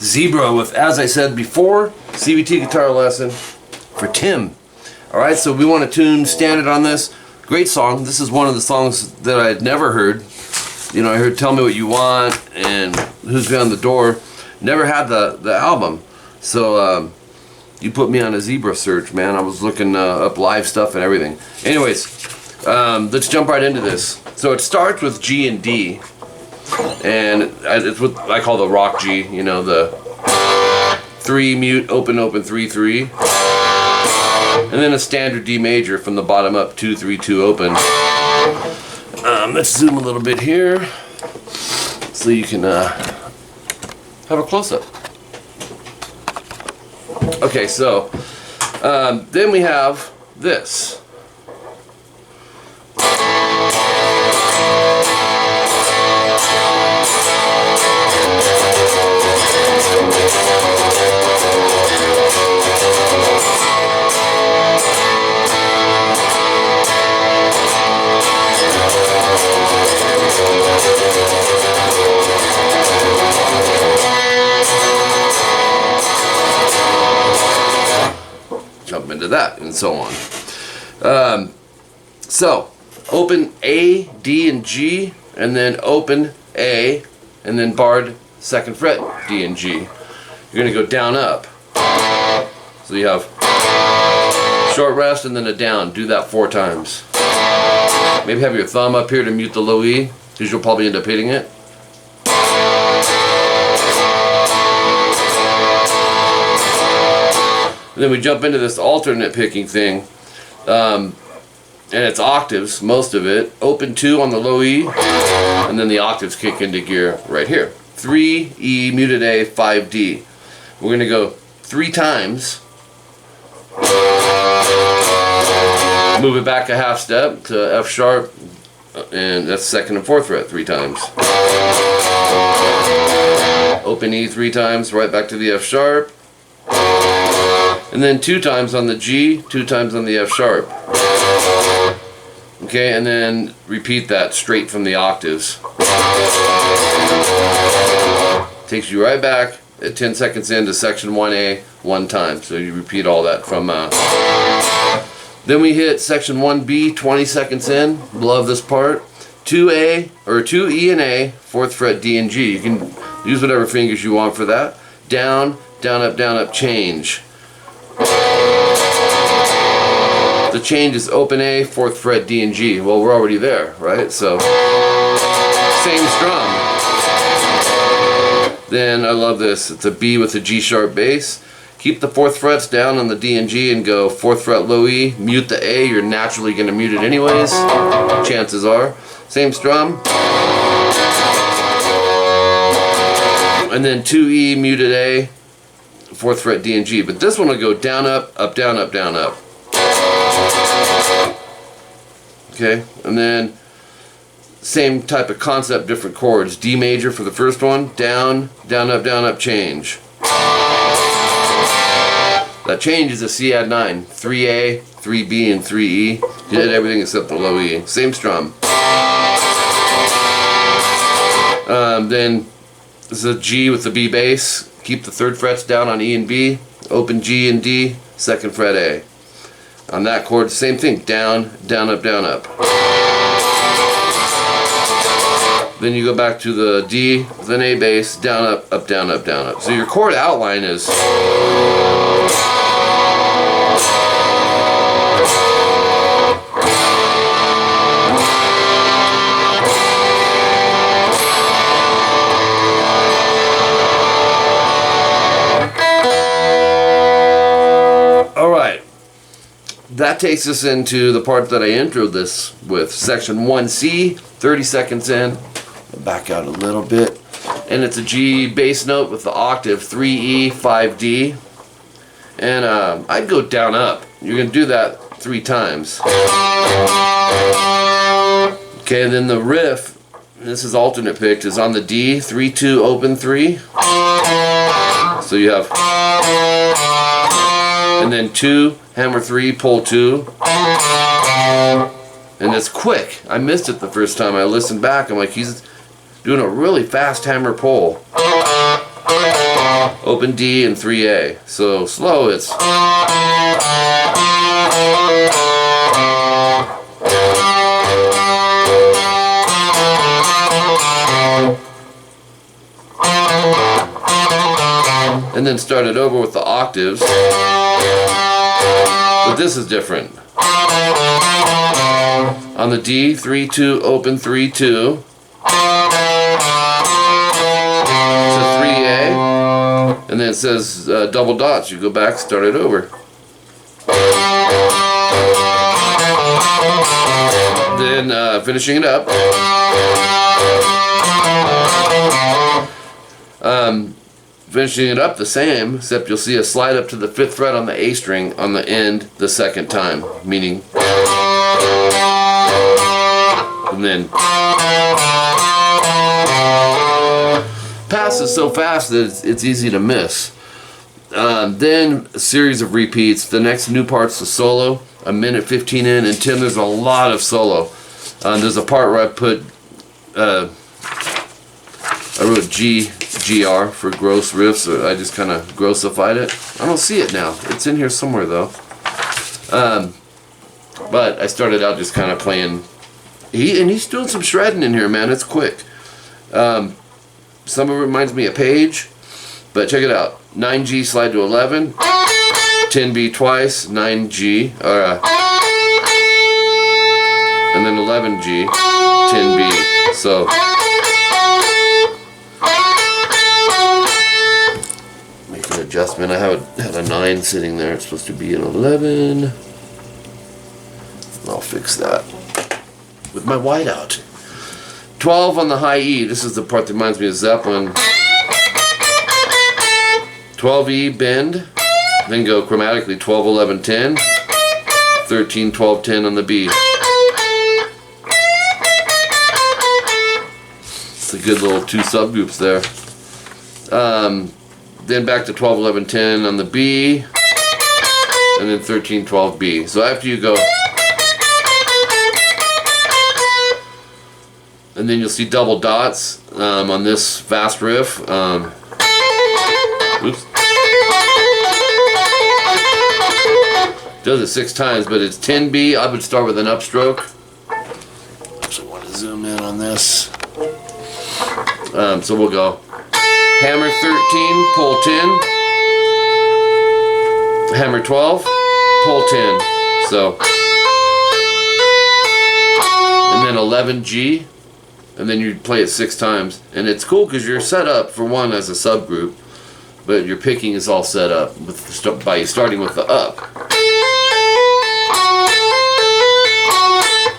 Zebra with, as I said before, CVT guitar lesson for Tim. Alright, so we want to tune standard on this. Great song. This is one of the songs that I had never heard. You know, I heard Tell Me What You Want and Who's Beyond the Door. Never had the album. So you put me on a Zebra search, man. I was looking up live stuff and everything. Anyways, let's jump right into this. So it starts with G and D. And it's what I call the rock G, you know, the 3 mute, open, open, 3, 3. And then a standard D major from the bottom up, 2, 3, 2, open. Let's zoom a little bit here so you can have a close-up. Okay, so then we have this. Jump into that and so on. So open A, D, and G, and then open A, and then barred 2nd fret D and G. You're going to go down up. So you have short rest and then a down. Do that 4 times. Maybe have your thumb up here to mute the low E, because you'll probably end up hitting it. And then we jump into this alternate picking thing, and it's octaves, most of it. Open 2 on the low E, and then the octaves kick into gear right here. 3 E, muted A, 5 D. We're going to go 3 times. Move it back a half step to F sharp, and that's 2nd and 4th fret 3 times. Open E 3 times, right back to the F sharp. And then 2 times on the G, 2 times on the F sharp. Okay, and then repeat that straight from the octaves. Takes you right back at 10 seconds into section 1A 1 time. So you repeat all that from then we hit section 1B 20 seconds in. Love this part. 2A or 2 E and A, 4th fret D and G. You can use whatever fingers you want for that. Down, down, up, change. The change is open A, 4th fret D and G. Well, we're already there, right? So same strum. Then I love this. It's a B with a G sharp bass. Keep the 4th frets down on the D and G and go 4th fret low E. Mute the A. You're naturally going to mute it anyways. Chances are. Same strum. And then 2 E muted A, 4th fret D and G. But this one will go down, up, down, up. Okay, and then same type of concept, different chords. D major for the first one, down, up, change. That change is a C add 9, 3A, 3B, and 3E. You did everything except the low E. Same strum. Then this is a G with the B bass. Keep the 3rd frets down on E and B. Open G and D, 2nd fret A. On that chord, same thing. Down, up. Then you go back to the D, then A bass, down, up. So your chord outline is that takes us into the part that I introed this with, section 1C, 30 seconds in. Back out a little bit. And it's a G bass note with the octave, 3E, 5D. And I'd go down, up. You're going to do that 3 times. Okay, and then the riff, this is alternate picked, is on the D, 3, 2, open 3. So you have and then 2, hammer 3, pull 2. And it's quick. I missed it the first time. I listened back. I'm like, he's doing a really fast hammer pull. Open D and 3A. So slow, it's. And then start it over with the octaves. But this is different. On the D, 3, 2, open 3, 2. To 3A. And then it says double dots. You go back, start it over. Then finishing it up. Finishing it up the same, except you'll see a slide up to the 5th fret on the A string on the end the second time, meaning. And then passes so fast that it's easy to miss. Then a series of repeats. The next new part's the solo, 1:15 in, and Tim, there's a lot of solo. There's a part where I wrote GR for gross riffs. I just kind of grossified it. I don't see it now. It's in here somewhere though. But I started out just kind of playing. He's doing some shredding in here, man. It's quick. Some of it reminds me of Page, but check it out. 9G slide to 11, 10B twice, 9G, and then 11G, 10B. So. Adjustment. I had a 9 sitting there. It's supposed to be an 11. I'll fix that with my whiteout. 12 on the high E. This is the part that reminds me of Zeppelin. 12E bend, then go chromatically 12, 11, 10, 13, 12, 10 on the B. It's a good little 2 subgroups there. Then back to 12, 11, 10 on the B, and then 13, 12, B. So after you go, and then you'll see double dots on this fast riff. Oops. Does it 6 times, but it's 10B. I would start with an upstroke. Actually, I want to zoom in on this. So we'll go. Hammer 13, pull 10. Hammer 12, pull 10. So, and then 11G, and then you play it 6 times. And it's cool because you're set up for one as a subgroup, but your picking is all set up by starting with the up.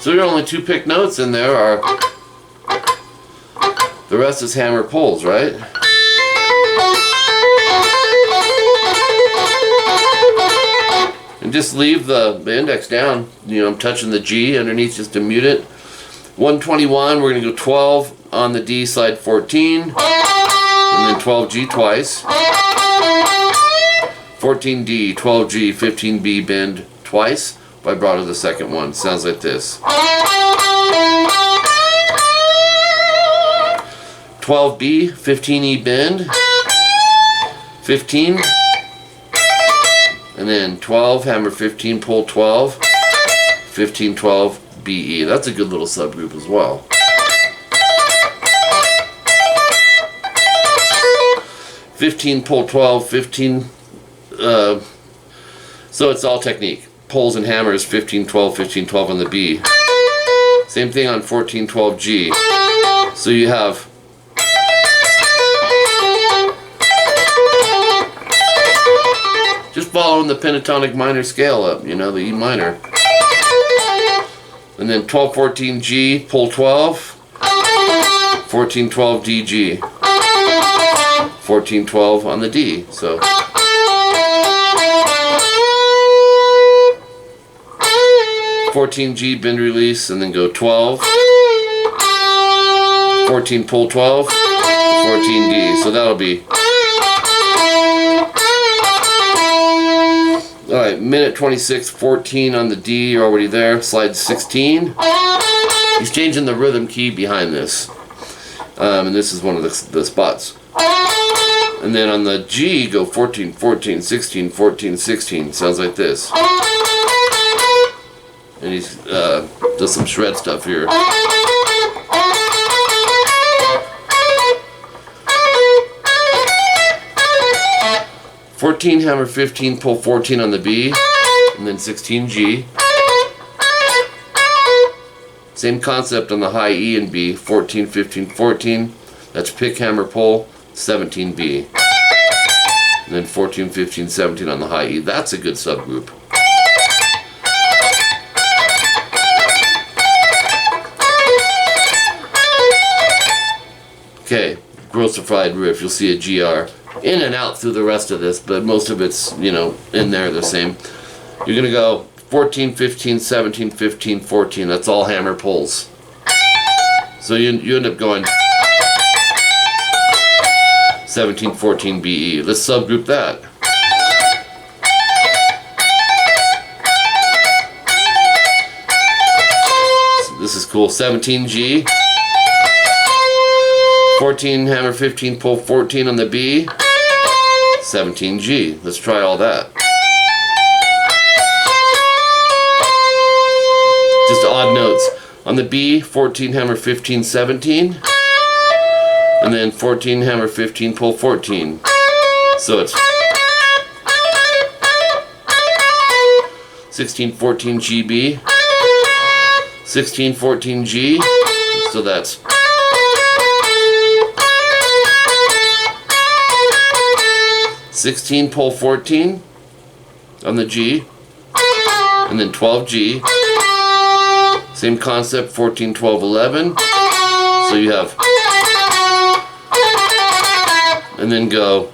So your only 2 pick notes in there are, the rest is hammer pulls, right? And just leave the index down. You know, I'm touching the G underneath just to mute it. 121, we're going to go 12 on the D, slide 14, and then 12G twice. 14D, 12G, 15B bend twice. Vibrato the second one. Sounds like this. 12B, 15E bend, 15, and then 12, hammer 15, pull 12, 15, 12, BE. That's a good little subgroup as well. '15, pull 12, 15, so it's all technique. Pulls and hammers, 15, 12, 15, 12 on the B. Same thing on 14, 12G. So you have just following the pentatonic minor scale up, you know, the E minor. And then 12, 14 G, pull 12, 14, 12 D, G, 14, 12 on the D. So 14 G, bend release, and then go 12, 14, pull 12, 14 D. So that'll be Alright, minute 26, 14 on the D, you're already there. Slide 16. He's changing the rhythm key behind this. And this is one of the spots. And then on the G, go 14, 14, 16, 14, 16. Sounds like this. And he's does some shred stuff here. (14) hammer 15, pull 14 on the B, and then 16 G. Same concept on the high E and B, 14, 15, 14. That's pick, hammer, pull, 17 B. And then 14, 15, 17 on the high E. That's a good subgroup. Okay, grossified riff, you'll see a GR. In and out through the rest of this, but most of it's, you know, in there the same. You're going to go 14, 15, 17, 15, 14. That's all hammer pulls. So you end up going 17, 14, BE. Let's subgroup that. So this is cool. 17 G. 14 hammer 15, pull 14 on the B. 17 G. Let's try all that. Just odd notes. On the B, 14 hammer 15, 17. And then 14 hammer 15, pull 14. So it's 16, 14 GB. 16, 14 G. So that's 16, pull 14 on the G, and then 12 G. Same concept, 14, 12, 11. So you have, and then go,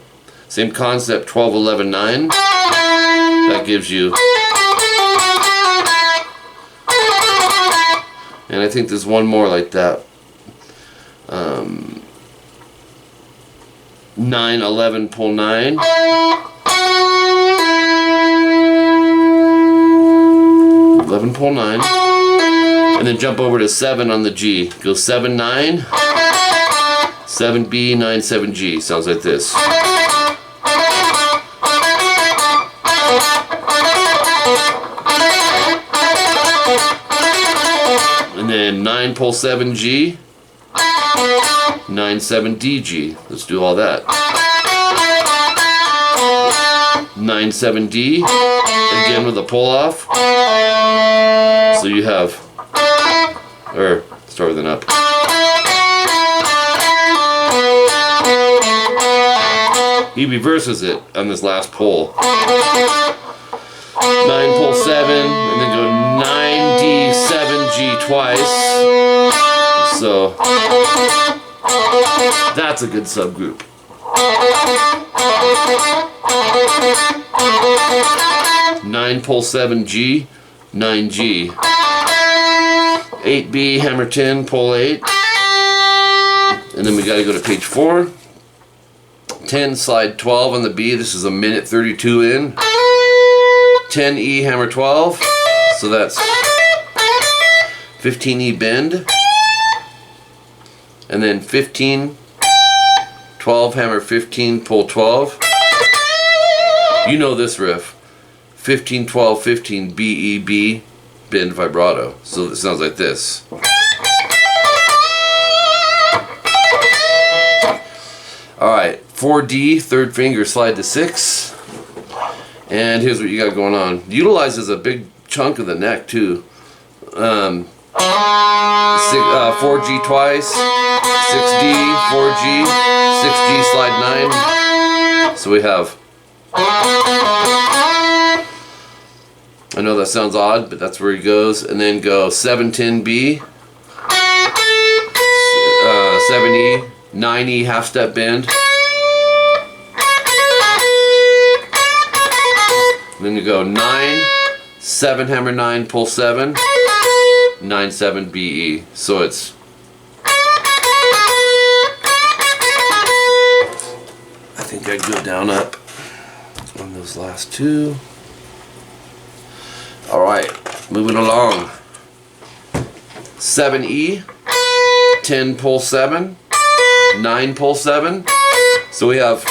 same concept, 12, 11, 9. That gives you, and I think there's one more like that. 9, 11, pull 9. 11, pull 9. And then jump over to 7 on the G. Go 7, 9. 7B, 9, 7G. Sounds like this. And then 9, pull 7G. 9, 7 DG. Let's do all that. 9, 7 D. Again with a pull off. So you have, or start with an up. He reverses it on this last pull. 9, pull 7, and then go 9 D, 7 G twice. So that's a good subgroup. 9, pull 7 G, 9 G. 8 B, hammer 10, pull 8. And then we got to go to page 4. 10, slide 12 on the B. This is a minute 32 in. 10 E, hammer 12. So that's 15 E bend. And then 15, 12, hammer 15, pull 12. You know this riff. 15, 12, 15, B, E, B, bend vibrato. So it sounds like this. Alright, 4D, third finger, slide to 6. And here's what you got going on. Utilizes a big chunk of the neck too. 4G twice, 6D, 4G, 6G, slide 9. So we have, I know that sounds odd, but that's where he goes. And then go 710B, 7E, 9E, half step bend. And then you go 9, 7, hammer 9, pull 7. 9, 7 BE. So it's, I think I'd go down up on those last two. Alright, moving along. 7E, 10 pull 7, 9 pull 7. So we have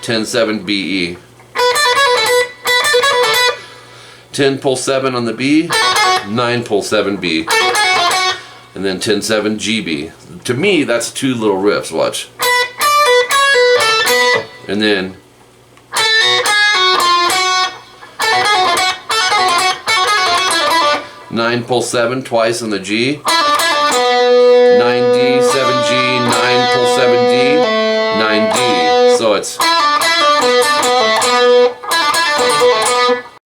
ten 7 BE. 10 pull 7 on the B, 9 pull 7 B, and then 10 7 GB. To me, that's 2 little riffs. Watch. And then nine pull 7 twice on the G, 9D 7G, 9 pull 7D, 9D. So it's